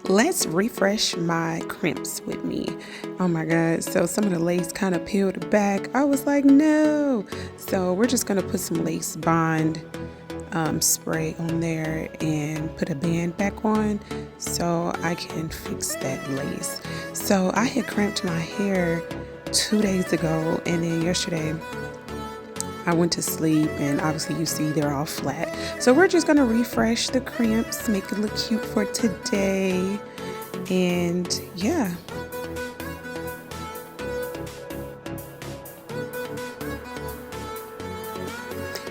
Let's refresh my crimps with me. Oh my God. So some of the lace kind of peeled back. I was like, no. So we're just going to put some lace bond spray on there and put a band back on so I can fix that lace. So I had crimped my hair 2 days ago, and then yesterday I went to sleep, and obviously you see they're all flat. So we're just gonna refresh the crimps, make it look cute for today. And yeah.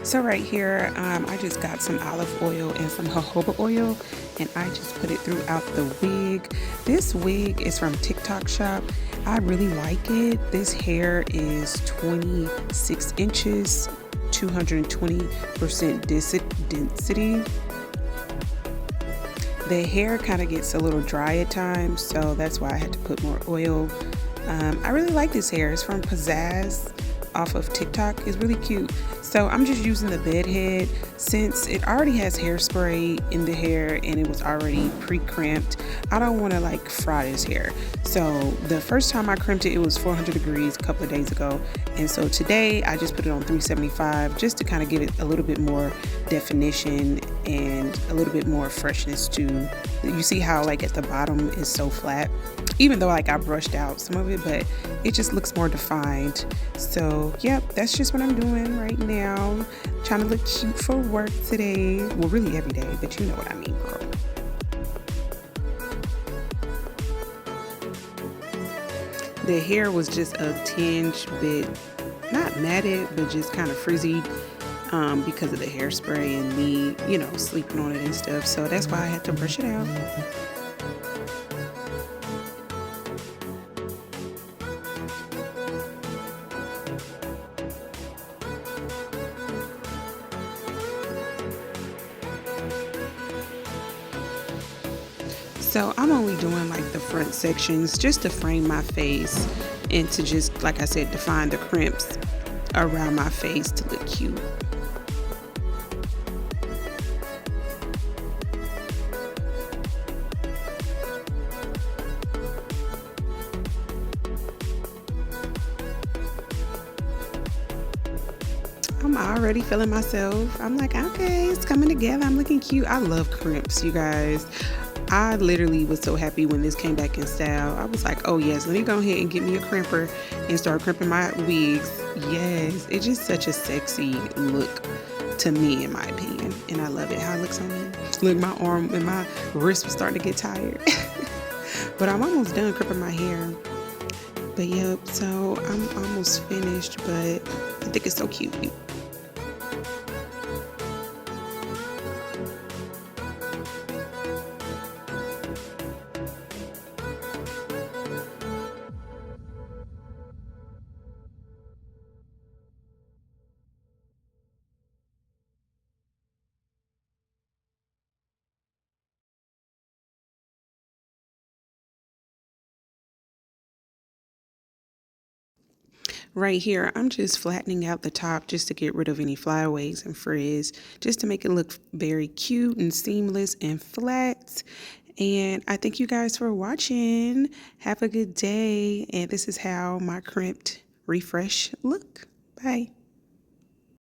So right here, I just got some olive oil and some jojoba oil, and I just put it throughout the wig. This wig is from TikTok Shop. I really like it. This hair is 26 inches, 220% density. The hair kind of gets a little dry at times, so that's why I had to put more oil. I really like this hair. It's from Pizzazz off of TikTok. Is really cute. So I'm just using the bed head since it already has hairspray in the hair and it was already pre-crimped. I don't want to like fry this hair. So the first time I crimped it, it was 400 degrees a couple of days ago. And so today I just put it on 375 just to kind of give it a little bit more definition and a little bit more freshness to, you see how like at the bottom is so flat, even though like I brushed out some of it, but it just looks more defined. So yep, that's just what I'm doing right now. Trying to look cute for work today. Well, really every day, but you know what I mean, girl. The hair was just a tinge bit, not matted, but just kind of frizzy because of the hairspray and me, you know, sleeping on it and stuff. So that's why I had to brush it out. So I'm only doing like the front sections just to frame my face and to just, like I said, define the crimps around my face to look cute. I'm already feeling myself. I'm like, okay, it's coming together. I'm looking cute. I love crimps, you guys. I literally was so happy when this came back in style. I was like, oh yes, let me go ahead and get me a crimper and start crimping my wigs. Yes, it's just such a sexy look to me, in my opinion. And I love it, how it looks on me. Look, my arm and my wrist was starting to get tired. But I'm almost done crimping my hair. But yep, so I'm almost finished, but I think it's so cute. Right here, I'm just flattening out the top just to get rid of any flyaways and frizz, just to make it look very cute and seamless and flat. And I thank you guys for watching. Have a good day. And this is how my crimped refresh look. Bye.